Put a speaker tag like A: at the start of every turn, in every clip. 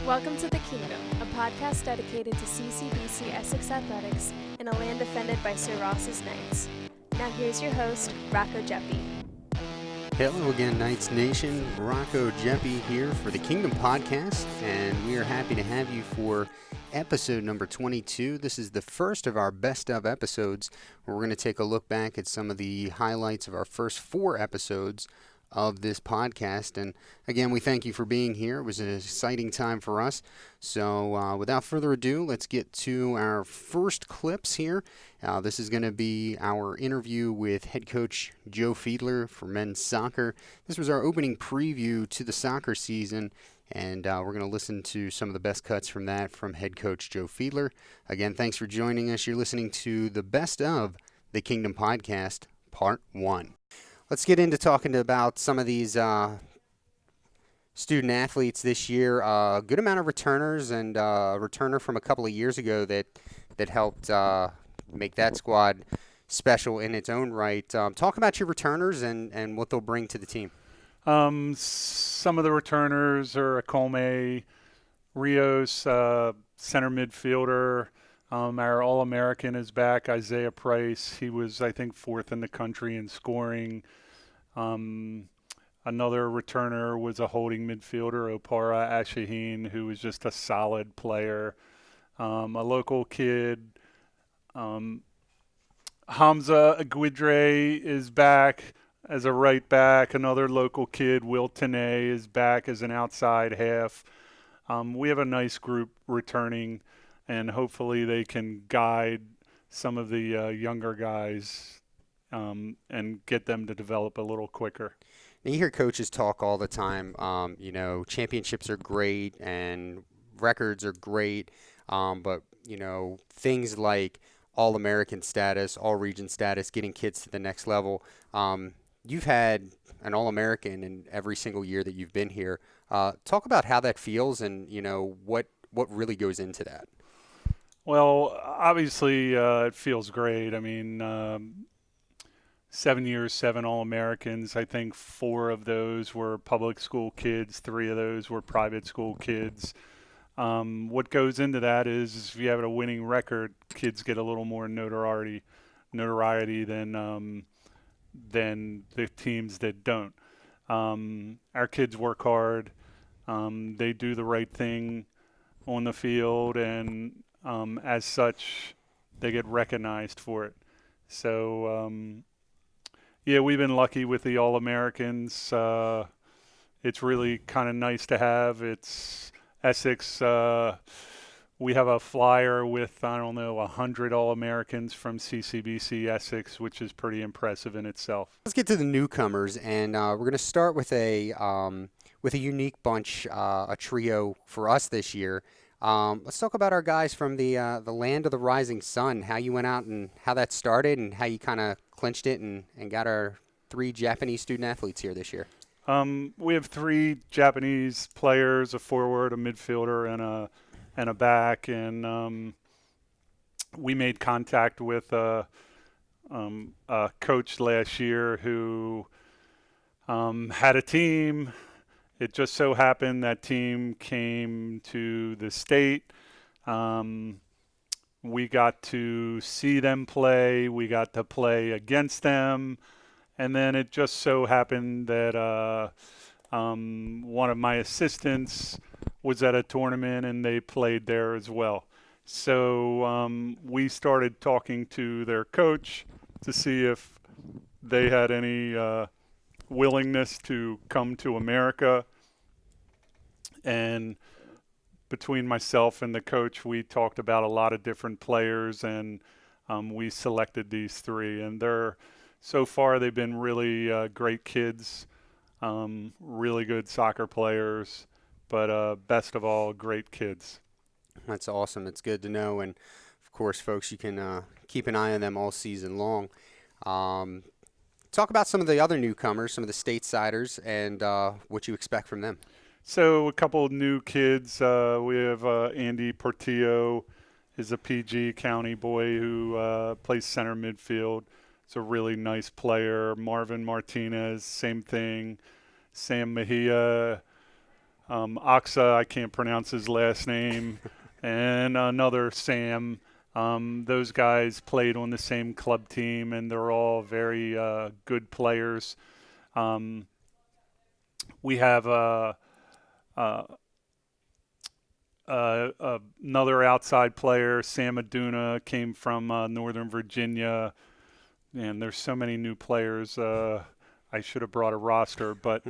A: Welcome to The Kingdom, a podcast dedicated to CCBC Essex Athletics in a land defended by Sir Ross's Knights. Now here's your host, Rocco Jeppy.
B: Hello again, Knights Nation. Rocco Jeppy here for The Kingdom podcast, and we are happy to have you for episode number 22. This is the first of our best of episodes, where we're going to take a look back at some of the highlights of our first 4 episodes of this podcast. And again, we thank you for being here. It was an exciting time for us. So without further ado, let's get to our first clips here. This is going to be our interview with head coach Joe Fiedler for men's soccer. This was our opening preview to the soccer season, and we're going to listen to some of the best cuts from that from head coach Joe Fiedler. Again, thanks for joining us. You're listening to the best of the Kingdom podcast, part 1. Let's get into talking about some of these student athletes this year. A good amount of returners, and a returner from a couple of years ago that helped make that squad special in its own right. Talk about your returners and what they'll bring to the team.
C: Some of the returners are Colme, Rios, center midfielder. Our All-American is back, Isaiah Price. He was, I think, 4th in the country in scoring. Another returner was a holding midfielder, Opara Ashaheen, who was just a solid player. A local kid, Hamza Aguidre, is back as a right back. Another local kid, Will Tanay, is back as an outside half. We have a nice group returning, and hopefully they can guide some of the younger guys and get them to develop a little quicker.
B: Now, you hear coaches talk all the time, championships are great and records are great, but, things like All-American status, All-Region status, getting kids to the next level. You've had an All-American in every single year that you've been here. Talk about how that feels and, what really goes into that.
C: Well, obviously, it feels great. I mean, 7 years, 7 All-Americans. I think 4 of those were public school kids. 3 of those were private school kids. What goes into that is if you have a winning record, kids get a little more notoriety than the teams that don't. Our kids work hard. They do the right thing on the field, and as such, they get recognized for it. So, we've been lucky with the All-Americans. It's really kind of nice to have. It's Essex. We have a flyer with, 100 All-Americans from CCBC Essex, which is pretty impressive in itself.
B: Let's get to the newcomers, and we're going to start with a unique bunch, a trio for us this year. Let's talk about our guys from the land of the rising sun, how you went out and how that started and how you kind of clinched it and got our 3 Japanese student athletes here this year.
C: We have 3 Japanese players, a forward, a midfielder, and a back, and we made contact with a coach last year who had a team. It just so happened that team came to the state. We got to see them play. We got to play against them. And then it just so happened that one of my assistants was at a tournament and they played there as well. So we started talking to their coach to see if they had any willingness to come to America, and between myself and the coach, we talked about a lot of different players, and we selected these 3, and so far they've been really great kids, really good soccer players, but best of all, great kids.
B: That's awesome. It's good to know, and of course, folks, you can keep an eye on them all season long. Talk about some of the other newcomers, some of the statessiders, and what you expect from them.
C: So a couple of new kids. We have Andy Portillo, is a PG County boy who plays center midfield. He's a really nice player. Marvin Martinez, same thing. Sam Mejia, Oxa, I can't pronounce his last name, and another Sam. Those guys played on the same club team, and they're all very good players. We have another outside player, Sam Aduna, came from Northern Virginia, and there's so many new players. I should have brought a roster, but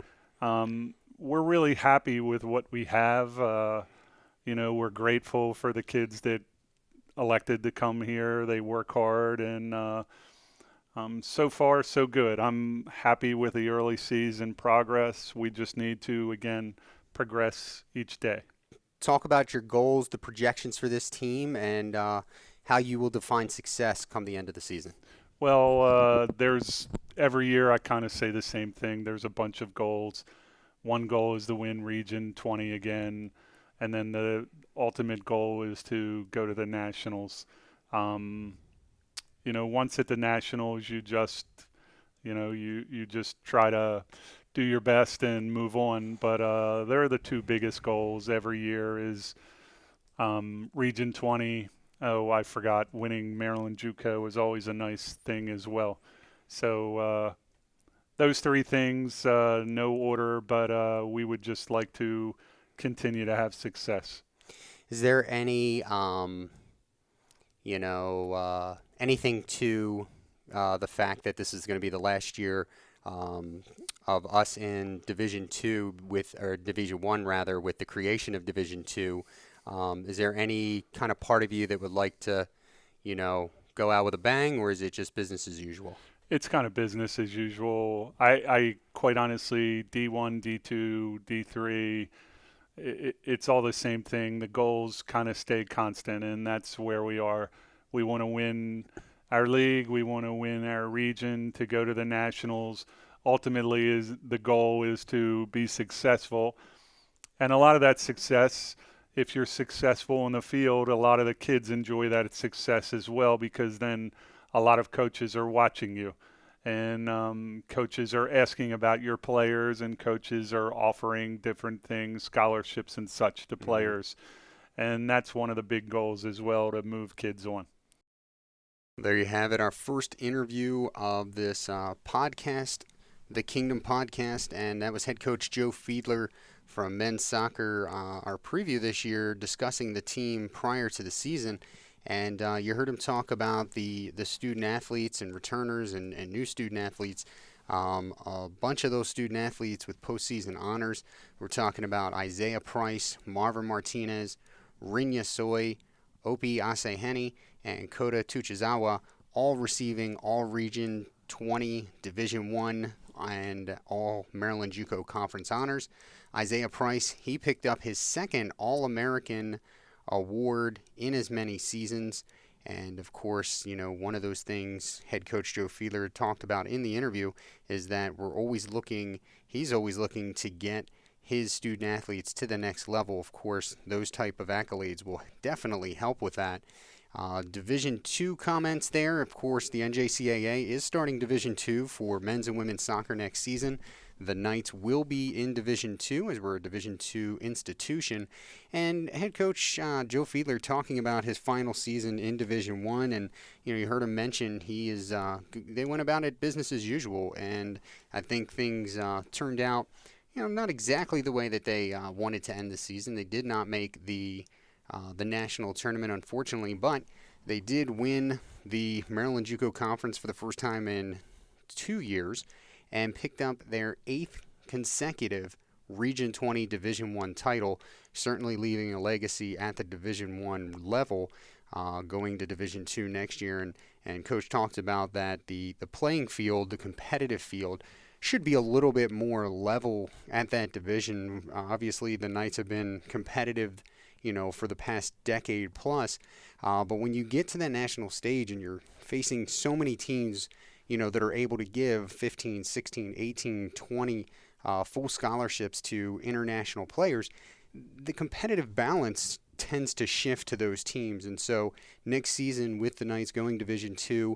C: we're really happy with what we have. We're grateful for the kids that elected to come here. They work hard, and so far, so good. I'm happy with the early season progress. We just need to, again, progress each day.
B: Talk about your goals, the projections for this team, and how you will define success come the end of the season.
C: Well, there's every year I kind of say the same thing. There's a bunch of goals. One goal is to win Region 20 again, and then the ultimate goal is to go to the Nationals. Once at the Nationals, you just try to do your best and move on. But they're the two biggest goals every year is Region 20. Oh, I forgot, winning Maryland JUCO is always a nice thing as well. So those three things, no order, but we would just like to continue to have success.
B: Is there any, anything to the fact that this is going to be the last year of us in Division II or Division I rather, with the creation of Division II? Is there any kind of part of you that would like to, go out with a bang, or is it just business as usual?
C: It's kind of business as usual. I quite honestly, D1, D2, D3, it's all the same thing. The goals kind of stay constant, and that's where we are. We want to win our league. We want to win our region to go to the Nationals. Ultimately, the goal is to be successful. And a lot of that success, if you're successful in the field, a lot of the kids enjoy that success as well, because then a lot of coaches are watching you. And coaches are asking about your players, and coaches are offering different things, scholarships and such to players. And that's one of the big goals as well, to move kids on.
B: There you have it, our first interview of this podcast, the Kingdom Podcast, and that was head coach Joe Fiedler from men's soccer, our preview this year, discussing the team prior to the season. And you heard him talk about the student athletes and returners and new student athletes. A bunch of those student athletes with postseason honors. We're talking about Isaiah Price, Marvin Martinez, Rinya Soy, Opie Aseheni, and Kota Tuchizawa, all receiving all Region 20, Division 1, and all Maryland JUCO Conference honors. Isaiah Price, he picked up his second All-American award in as many seasons. And of course, one of those things head coach Joe Fiedler talked about in the interview is that he's always looking to get his student athletes to the next level. Of course, those type of accolades will definitely help with that. Division II comments there. Of course, the NJCAA is starting Division II for men's and women's soccer next season. The Knights will be in Division II, as we're a Division II institution. And head coach Joe Fiedler talking about his final season in Division I, and you heard him mention they went about it business as usual, and I think things turned out not exactly the way that they wanted to end the season. They did not make the national tournament, unfortunately, but they did win the Maryland JUCO Conference for the first time in 2 years, and picked up their 8th consecutive Region 20 Division I title, certainly leaving a legacy at the Division I level, going to Division II next year. And Coach talked about that the playing field, the competitive field, should be a little bit more level at that division. Obviously, the Knights have been competitive, for the past decade plus. But when you get to that national stage and you're facing so many teams, that are able to give 15, 16, 18, 20 full scholarships to international players, the competitive balance tends to shift to those teams. And so next season, with the Knights going Division II,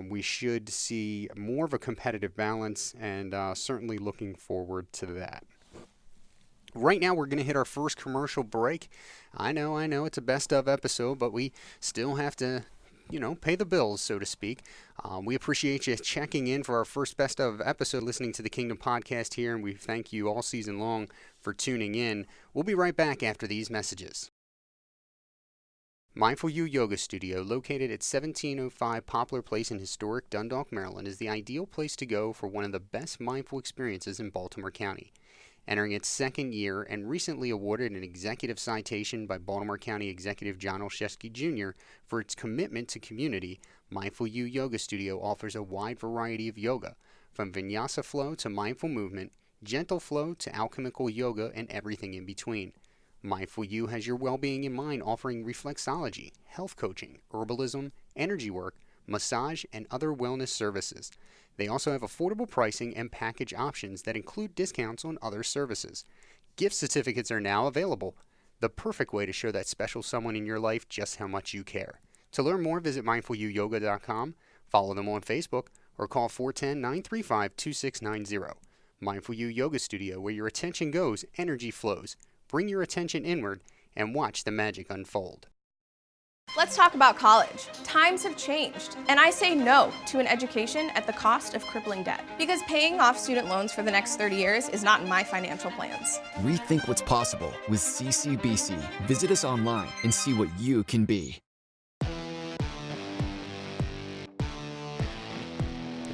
B: we should see more of a competitive balance, and certainly looking forward to that. Right now, we're going to hit our first commercial break. I know, it's a best of episode, but we still have to, pay the bills, so to speak. We appreciate you checking in for our first best of episode, listening to the Kingdom Podcast here, and we thank you all season long for tuning in. We'll be right back after these messages. Mindful You Yoga Studio, located at 1705 Poplar Place in historic Dundalk, Maryland, is the ideal place to go for one of the best mindful experiences in Baltimore County. Entering its second year and recently awarded an executive citation by Baltimore County Executive John Olszewski Jr. for its commitment to community, Mindful You Yoga Studio offers a wide variety of yoga, from vinyasa flow to mindful movement, gentle flow to alchemical yoga, and everything in between. Mindful You has your well-being in mind, offering reflexology, health coaching, herbalism, energy work, massage, and other wellness services. They also have affordable pricing and package options that include discounts on other services. Gift certificates are now available, the perfect way to show that special someone in your life just how much you care. To learn more, visit mindfulyouyoga.com, follow them on Facebook, or call 410-935-2690. Mindful You Yoga Studio, where your attention goes, energy flows. Bring your attention inward and watch the magic unfold.
D: Let's talk about college. Times have changed, and I say no to an education at the cost of crippling debt, because paying off student loans for the next 30 years is not in my financial plans.
E: Rethink what's possible with CCBC. Visit us online and see what you can be.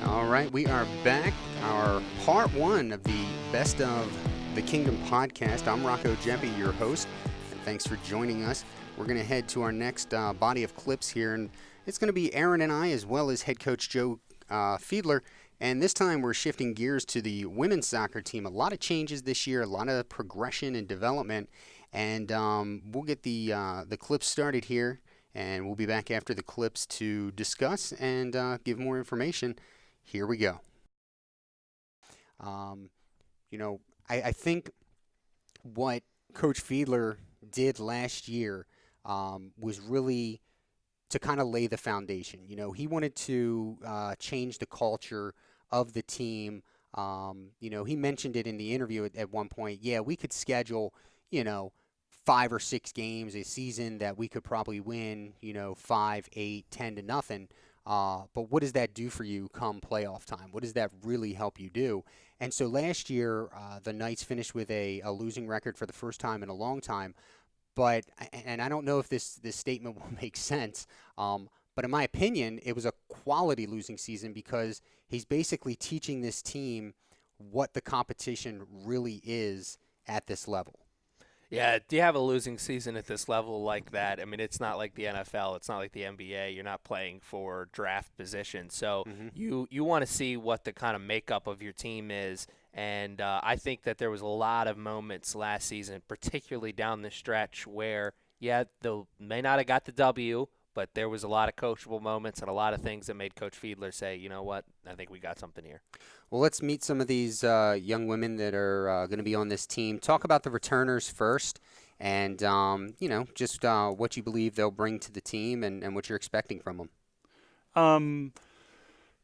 B: All right, we are back. Our part one of the Best of the Kingdom podcast. I'm Rocco Jeppy, your host, and thanks for joining us. We're going to head to our next body of clips here, and it's going to be Aaron and I, as well as head coach Joe Fiedler. And this time we're shifting gears to the women's soccer team. A lot of changes this year, a lot of progression and development, and we'll get the clips started here, and we'll be back after the clips to discuss and give more information. Here we go. I think what Coach Fiedler did last year was really to kind of lay the foundation. He wanted to change the culture of the team. He mentioned it in the interview at one point. Yeah, we could schedule, 5 or 6 games a season that we could probably win, 5, 8, 10 to nothing. But what does that do for you come playoff time? What does that really help you do? And so last year, the Knights finished with a losing record for the first time in a long time. But, and I don't know if this statement will make sense, but in my opinion, it was a quality losing season because he's basically teaching this team what the competition really is at this level.
F: Yeah, do you have a losing season at this level like that? I mean, it's not like the NFL. It's not like the NBA. You're not playing for draft position. So you want to see what the kind of makeup of your team is. And I think that there was a lot of moments last season, particularly down the stretch, where, yeah, they may not have got the W, but there was a lot of coachable moments and a lot of things that made Coach Fiedler say, you know what, I think we got something here.
B: Well, let's meet some of these young women that are going to be on this team. Talk about the returners first and, just what you believe they'll bring to the team and what you're expecting from them.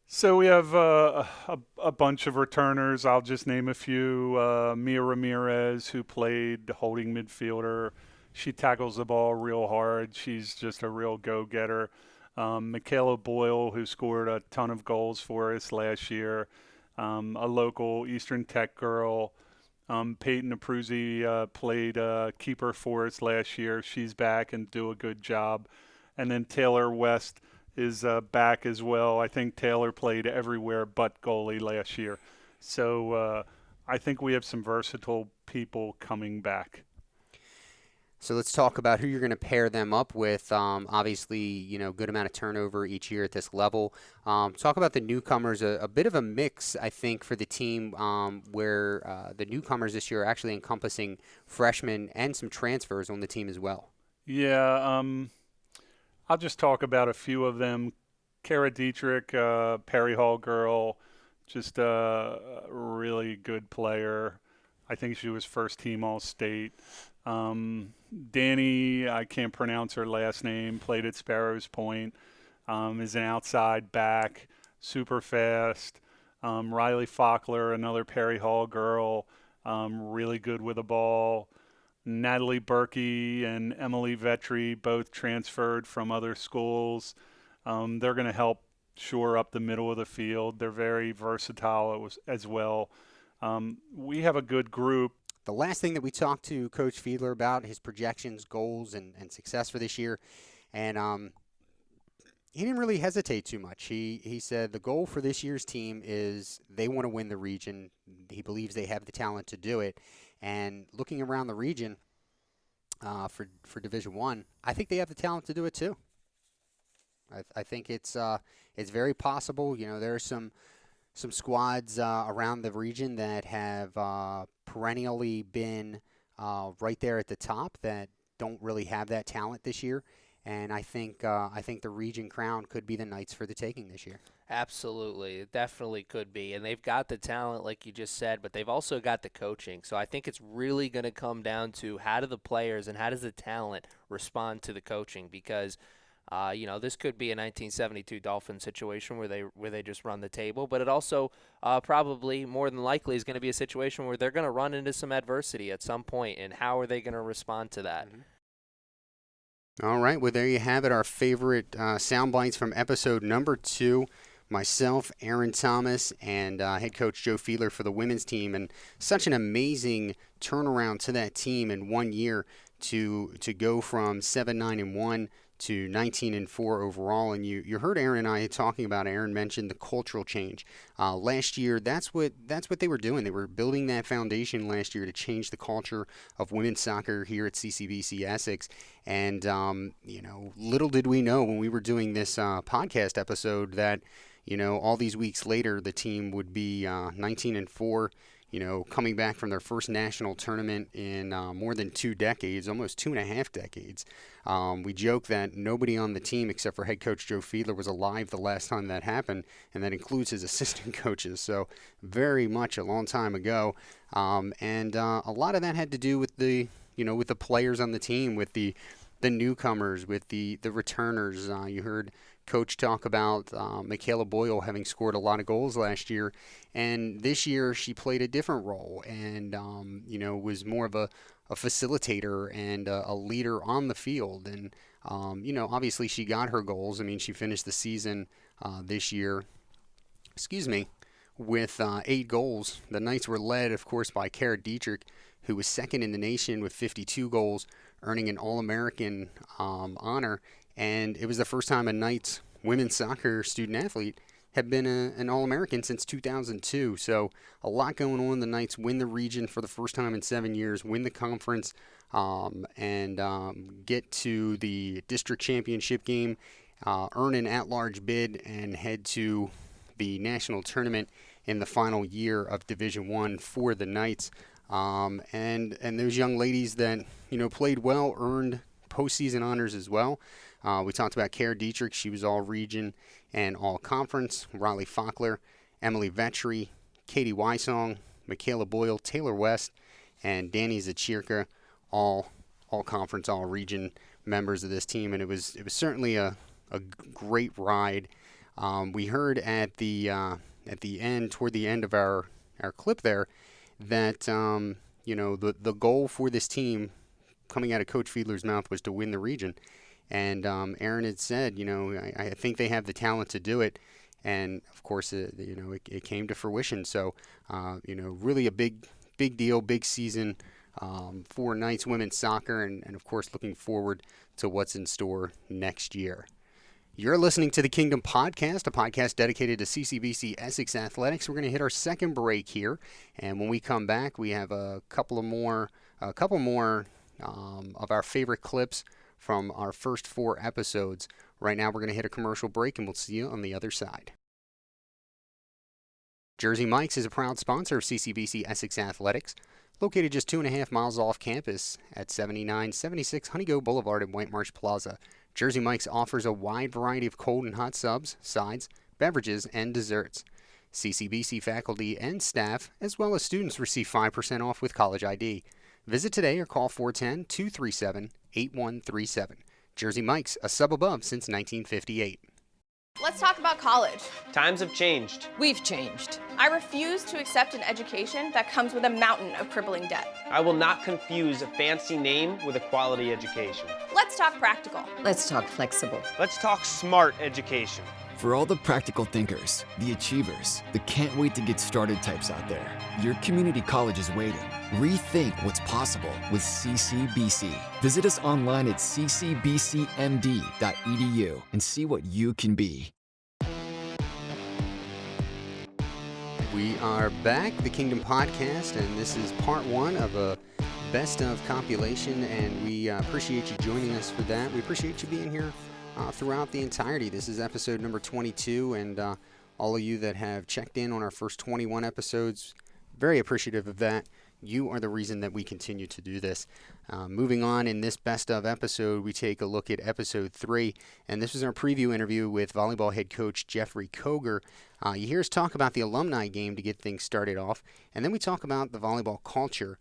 C: So we have a bunch of returners. I'll just name a few. Mia Ramirez, who played holding midfielder. She tackles the ball real hard. She's just a real go-getter. Michaela Boyle, who scored a ton of goals for us last year. A local Eastern Tech girl. Peyton Abruzzi played keeper for us last year. She's back and do a good job. And then Taylor West is back as well. I think Taylor played everywhere but goalie last year. So I think we have some versatile people coming back.
B: So let's talk about who you're going to pair them up with. Obviously, good amount of turnover each year at this level. Talk about the newcomers, a bit of a mix, I think, for the team where the newcomers this year are actually encompassing freshmen and some transfers on the team as well.
C: Yeah, I'll just talk about a few of them. Kara Dietrich, Perry Hall girl, just a really good player. I think she was first team All-State. Danny, I can't pronounce her last name, played at Sparrows Point, is an outside back, super fast. Riley Faulkner, another Perry Hall girl, really good with the ball. Natalie Berkey and Emily Vetri both transferred from other schools. They're going to help shore up the middle of the field. They're very versatile as well. We have a good group.
B: The last thing that we talked to Coach Fiedler about, his projections, goals, and success for this year, and he didn't really hesitate too much. He said the goal for this year's team is they want to win the region. He believes they have the talent to do it. And looking around the region for Division I, I think they have the talent to do it too. I think it's very possible. You know, there are some squads around the region that have perennially been right there at the top that don't really have that talent this year. And I think the region crown could be the Knights for the taking this year.
F: Absolutely. It definitely could be. And they've got the talent, like you just said, but they've also got the coaching. So I think it's really going to come down to how do the players and how does the talent respond to the coaching, because this could be a 1972 Dolphins situation where they just run the table, but it also probably more than likely is going to be a situation where they're going to run into some adversity at some point, and how are they going to respond to that?
B: Mm-hmm. All right, well, there you have it, our favorite sound bites from episode number 2. Myself, Aaron Thomas, and head coach Joe Fiedler for the women's team, and such an amazing turnaround to that team in 1 year to go from 7-9-1 to 19-4 overall. And you heard Aaron and I talking about. Aaron mentioned the cultural change last year. That's what they were doing. They were building that foundation last year to change the culture of women's soccer here at CCBC Essex. And little did we know when we were doing this podcast episode that all these weeks later the team would be 19-4. Coming back from their first national tournament in more than 2 decades, almost 2.5 decades. We joke that nobody on the team except for head coach Joe Fiedler was alive the last time that happened, and that includes his assistant coaches. So very much a long time ago. And a lot of that had to do with the players on the team, with the newcomers, with the returners. You heard Coach talk about Michaela Boyle having scored a lot of goals last year, and this year she played a different role and was more of a facilitator and a leader on the field. And obviously she got her goals. I mean, she finished the season this year with 8 goals. The Knights were led, of course, by Kara Dietrich, who was second in the nation with 52 goals, earning an All-American honor. And it was the first time a Knights women's soccer student-athlete had been an All-American since 2002. So a lot going on. The Knights win the region for the first time in 7 years, win the conference, and get to the district championship game, earn an at-large bid, and head to the national tournament in the final year of Division I for the Knights. And those young ladies that played well earned postseason honors as well. We talked about Kara Dietrich. She was all-region and all-conference. Riley Fackler, Emily Vetri, Katie Wysong, Michaela Boyle, Taylor West, and Danny Zachirka, all conference, all-region members of this team. And it was certainly a great ride. We heard at the end, toward the end of our clip there, that the goal for this team coming out of Coach Fiedler's mouth was to win the region. And Aaron had said, I think they have the talent to do it. And, of course, it came to fruition. So, really a big deal, big season for Knights women's soccer. And, of course, looking forward to what's in store next year. You're listening to the Kingdom Podcast, a podcast dedicated to CCBC Essex Athletics. We're going to hit our second break here. And when we come back, we have a couple more of our favorite clips from our first 4 episodes. Right now, we're going to hit a commercial break, and we'll see you on the other side. Jersey Mike's is a proud sponsor of CCBC Essex Athletics, located just 2.5 miles off campus at 7976 Honeygo Boulevard in White Marsh Plaza. Jersey Mike's offers a wide variety of cold and hot subs, sides, beverages, and desserts. CCBC faculty and staff, as well as students, receive 5% off with college ID. Visit today or call 410-237-8137. Jersey Mike's, a sub above since 1958.
D: Let's talk about college.
G: Times have changed.
H: We've changed.
D: I refuse to accept an education that comes with a mountain of crippling debt.
G: I will not confuse a fancy name with a quality education.
D: Let's talk practical.
H: Let's talk flexible.
G: Let's talk smart education.
E: For all the practical thinkers, the achievers, the can't wait to get started types out there, your community college is waiting. Rethink what's possible with CCBC. Visit us online at ccbcmd.edu and see what you can be.
B: We are back, the Kingdom Podcast, and this is part one of a best of compilation, and we appreciate you joining us for that. We appreciate you being here throughout the entirety. This is episode number 22, and all of you that have checked in on our first 21 episodes, very appreciative of that. You are the reason that we continue to do this. Moving on, in this best of episode, we take a look at episode 3, and this was our preview interview with volleyball head coach Jeffrey Koger. You hear us talk about the alumni game to get things started off, and then we talk about the volleyball culture.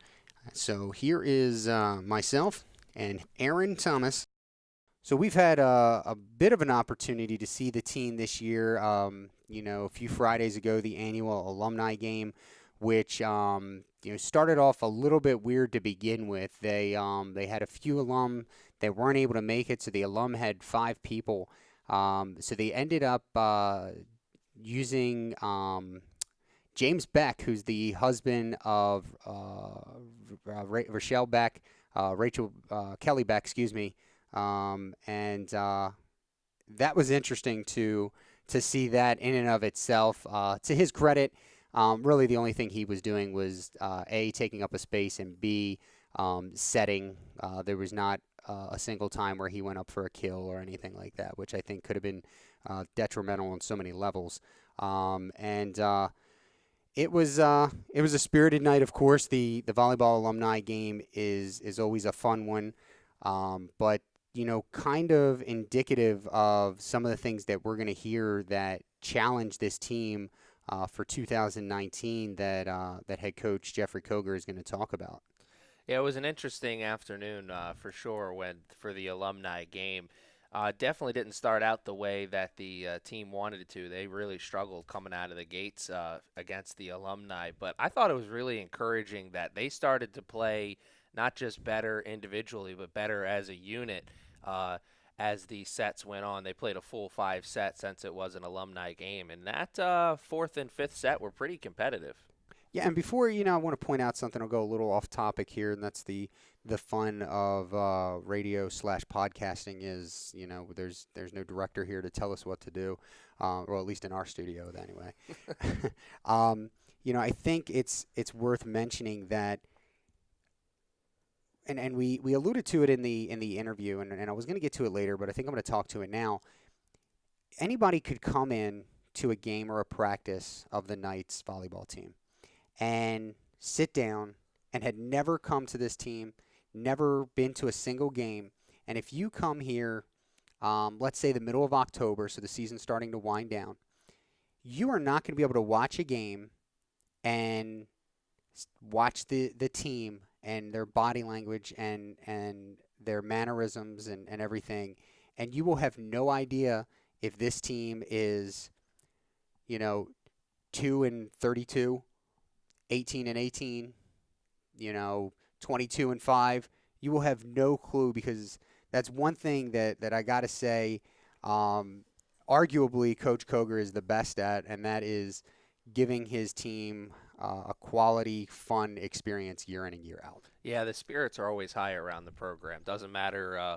B: So here is myself and Aaron Thomas. So we've had a bit of an opportunity to see the team this year. A few Fridays ago, the annual alumni game, which started off a little bit weird to begin with. They had a few alum that weren't able to make it, so the alum had 5 people. So they ended up using James Beck, who's the husband of Rachel Kelly Beck, excuse me. And that was interesting to see that in and of itself. To his credit, really the only thing he was doing was A, taking up a space, and B, setting. There was not a single time where he went up for a kill or anything like that, which I think could have been detrimental on so many levels. It was a spirited night, of course. The volleyball alumni game is always a fun one, but kind of indicative of some of the things that we're going to hear that challenge this team for 2019 that head coach Jeffrey Koger is going to talk about.
F: Yeah, it was an interesting afternoon for sure for the alumni game. Definitely didn't start out the way that the team wanted it to. They really struggled coming out of the gates against the alumni, but I thought it was really encouraging that they started to play not just better individually, but better as a unit. As the sets went on, they played a full 5 sets since it was an alumni game, and that 4th and 5th set were pretty competitive.
B: Yeah, and before, I want to point out something. I'll go a little off topic here, and that's the fun of radio/podcasting is, there's no director here to tell us what to do, or at least in our studio anyway. I think it's worth mentioning that. And we alluded to it in the interview, and I was going to get to it later, but I think I'm going to talk to it now. Anybody could come in to a game or a practice of the Knights volleyball team and sit down and had never come to this team, never been to a single game. And if you come here, let's say the middle of October, so the season's starting to wind down, you are not going to be able to watch a game and watch the team and their body language and their mannerisms and everything, and you will have no idea if this team is, 2-32, 18-18, 22-5. You will have no clue, because that's one thing that I got to say, arguably Coach Koger is the best at, and that is giving his team a quality, fun experience year in and year out.
F: Yeah, the spirits are always high around the program. Doesn't matter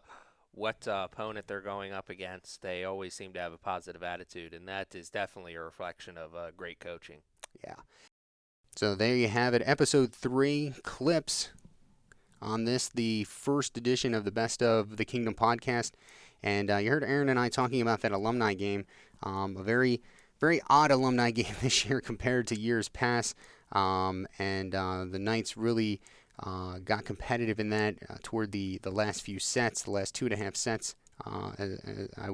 F: what opponent they're going up against. They always seem to have a positive attitude, and that is definitely a reflection of great coaching.
B: Yeah. So there you have it, episode 3 clips on this, the first edition of the Best of the Kingdom podcast. And you heard Aaron and I talking about that alumni game, a very odd alumni game this year compared to years past, and the Knights really got competitive in that toward the last few sets, the last 2.5 sets I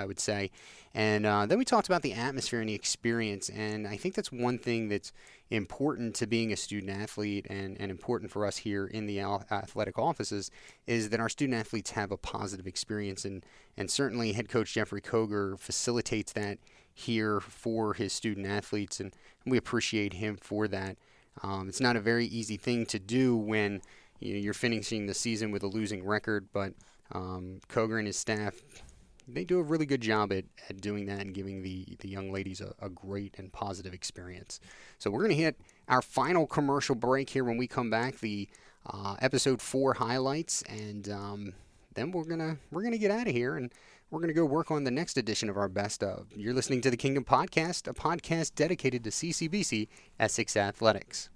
B: would say. And then we talked about the atmosphere and the experience, and I think that's one thing that's important to being a student athlete and important for us here in the athletic offices is that our student athletes have a positive experience, and certainly head coach Jeffrey Koger facilitates that here for his student athletes, and we appreciate him for that. It's not a very easy thing to do when you're finishing the season with a losing record, but Koger and his staff, they do a really good job at doing that and giving the young ladies a great and positive experience. So we're going to hit our final commercial break here. When we come back, the episode 4 highlights, and then we're gonna get out of here, and we're going to go work on the next edition of our Best Of. You're listening to the Kingdom Podcast, a podcast dedicated to CCBC Essex Athletics.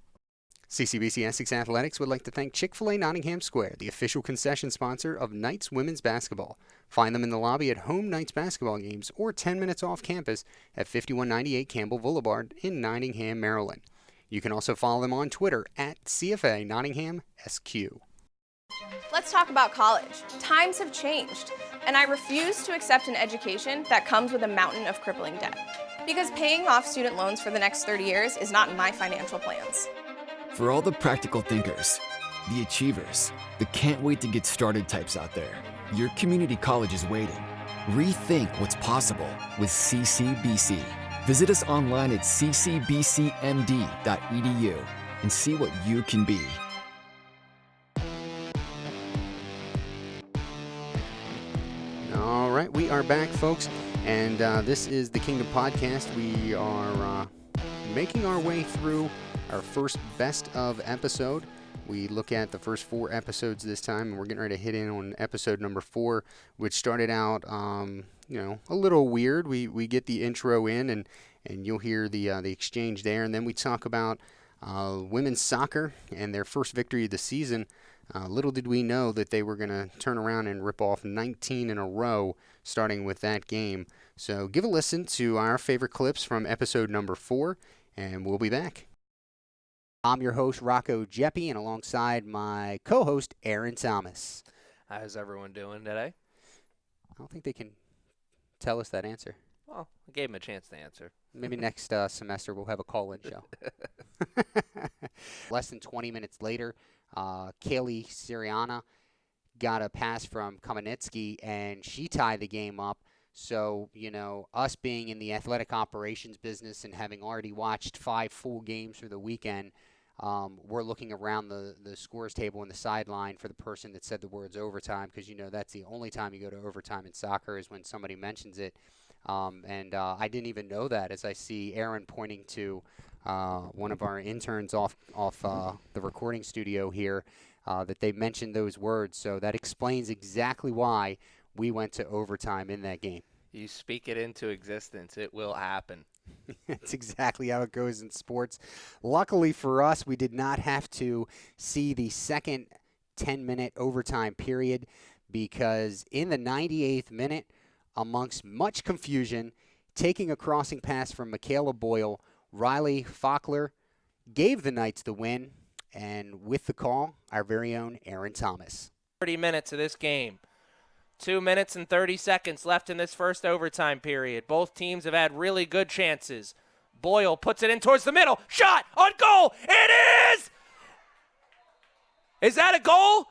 B: CCBC Essex Athletics would like to thank Chick-fil-A Nottingham Square, the official concession sponsor of Knights women's basketball. Find them in the lobby at home Knights basketball games or 10 minutes off campus at 5198 Campbell Boulevard in Nottingham, Maryland. You can also follow them on Twitter at CFA Nottingham SQ.
D: Let's talk about college. Times have changed, and I refuse to accept an education that comes with a mountain of crippling debt. Because paying off student loans for the next 30 years is not in my financial plans.
E: For all the practical thinkers, the achievers, the can't wait to get started types out there, your community college is waiting. Rethink what's possible with CCBC. Visit us online at ccbcmd.edu and see what you can be.
B: All right, we are back, folks, and this is the Kingdom Podcast. We are making our way through our first Best Of episode. We look at the first 4 episodes this time, and we're getting ready to hit in on episode number 4, which started out, a little weird. We get the intro in, and you'll hear the exchange there, and then we talk about women's soccer and their first victory of the season. Little did we know that they were going to turn around and rip off 19 in a row, starting with that game. So give a listen to our favorite clips from episode number 4, and we'll be back. I'm your host, Rocco Jeppy, and alongside my co-host, Aaron Thomas.
F: How's everyone doing today?
B: I don't think they can tell us that answer.
F: Well, I gave them a chance to answer.
B: Maybe next semester we'll have a call-in show. Less than 20 minutes later, Kaylee Siriana got a pass from Kamenetsky, and she tied the game up. So, us being in the athletic operations business and having already watched 5 full games for the weekend, we're looking around the scores table on the sideline for the person that said the words overtime, because, that's the only time you go to overtime in soccer is when somebody mentions it. And I didn't even know that, as I see Aaron pointing to one of our interns off the recording studio here, that they mentioned those words. So that explains exactly why we went to overtime in that game.
F: You speak it into existence. It will happen.
B: That's exactly how it goes in sports. Luckily for us, we did not have to see the second 10-minute overtime period, because in the 98th minute, amongst much confusion, taking a crossing pass from Michaela Boyle, Riley Faulkner gave the Knights the win, and with the call, our very own Aaron Thomas.
I: 30 minutes of this game. 2 minutes and 30 seconds left in this first overtime period. Both teams have had really good chances. Boyle puts it in towards the middle. Shot on goal. It is! Is that a goal?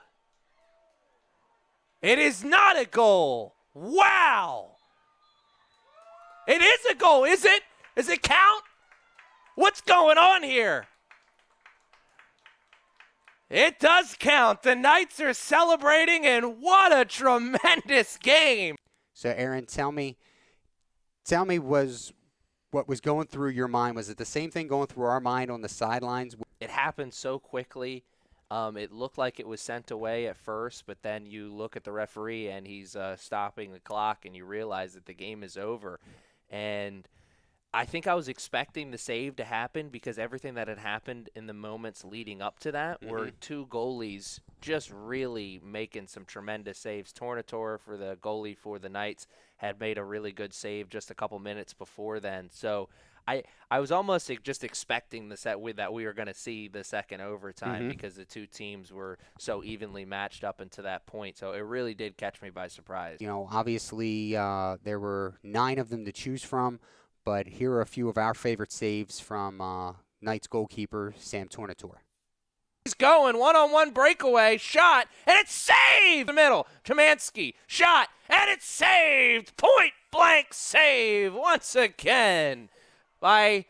I: It is not a goal. Wow! It is a goal, is it? Does it count? What's going on here? It does count. The Knights are celebrating, and what a tremendous game.
B: So, Aaron, tell me what was going through your mind. Was it the same thing going through our mind on the sidelines?
F: It happened so quickly. It looked like it was sent away at first, but then you look at the referee, and he's stopping the clock, and you realize that the game is over. And I think I was expecting the save to happen, because everything that had happened in the moments leading up to that were 2 goalies just really making some tremendous saves. Tornator, for the goalie for the Knights, had made a really good save just a couple minutes before then. So I was almost just expecting that we were going to see the second overtime because the two teams were so evenly matched up until that point. So it really did catch me by surprise.
B: You know, obviously there were 9 of them to choose from, but here are a few of our favorite saves from Knights goalkeeper Sam Tornatore.
I: He's going, one-on-one breakaway, shot, and it's saved! The middle, Chemansky, shot, and it's saved! Point-blank save once again by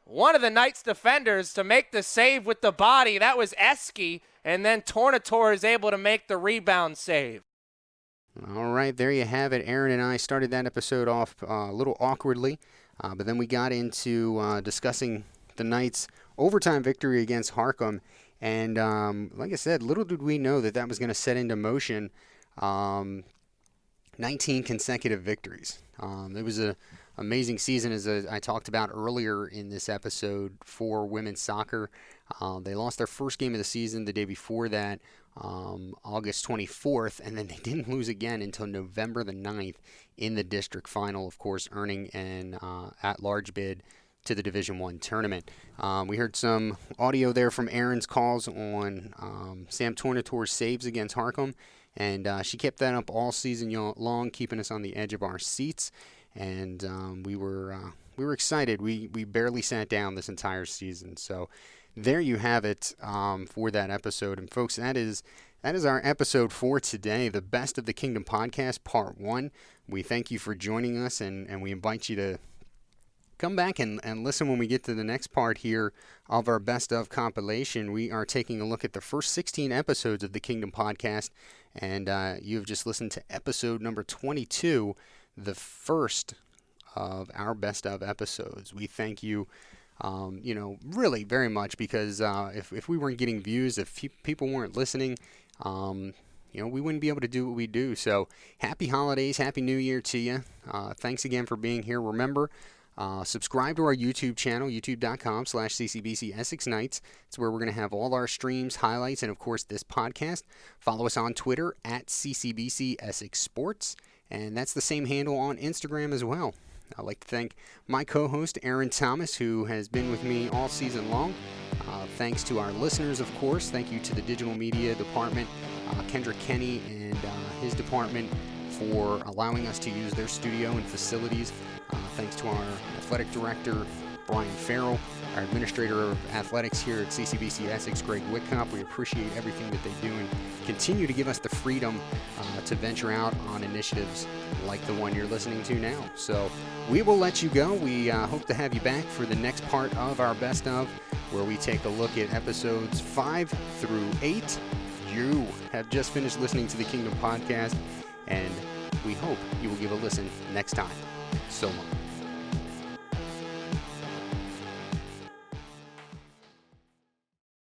I: one of the Knights defenders to make the save with the body. That was Eski, and then Tornatore is able to make the rebound save.
B: All right, there you have it. Aaron and I started that episode off a little awkwardly, but then we got into discussing the Knights' overtime victory against Harcum. And like I said, little did we know that was going to set into motion 19 consecutive victories. It was an amazing season, as I talked about earlier in this episode, for women's soccer. They lost their first game of the season the day before that, August 24th, and then they didn't lose again until November the 9th in the district final, of course, earning an at-large bid to the Division I tournament. We heard some audio there from Aaron's calls on Sam Tornatore's saves against Harcum, and she kept that up all season long, keeping us on the edge of our seats. And we were excited. We barely sat down this entire season. So there you have it for that episode. And folks, that is our episode for today, the Best of the Kingdom podcast, part 1. We thank you for joining us, and we invite you to come back and listen when we get to the next part here of our Best of compilation. We are taking a look at the first 16 episodes of the Kingdom podcast, and you have just listened to episode number 22, the first of our Best of episodes. We thank you, really very much, because if we weren't getting views, if people weren't listening, we wouldn't be able to do what we do. So happy holidays, happy New Year to you. Thanks again for being here. Remember, subscribe to our YouTube channel, youtube.com/CCBC Essex Knights. It's where we're going to have all our streams, highlights, and of course this podcast. Follow us on Twitter at CCBC Essex Sports, and that's the same handle on Instagram as well. I'd like to thank my co-host, Aaron Thomas, who has been with me all season long. Thanks to our listeners, of course. Thank you to the digital media department, Kendrick Kenney and his department, for allowing us to use their studio and facilities. Thanks to our athletic director, Brian Farrell, our administrator of athletics here at CCBC Essex, Greg Whitcomb. We appreciate everything that they do and continue to give us the freedom to venture out on initiatives like the one you're listening to now. So we will let you go. We hope to have you back for the next part of our Best Of, where we take a look at episodes 5 through 8. You have just finished listening to the Kingdom podcast, and we hope you will give a listen next time. So long.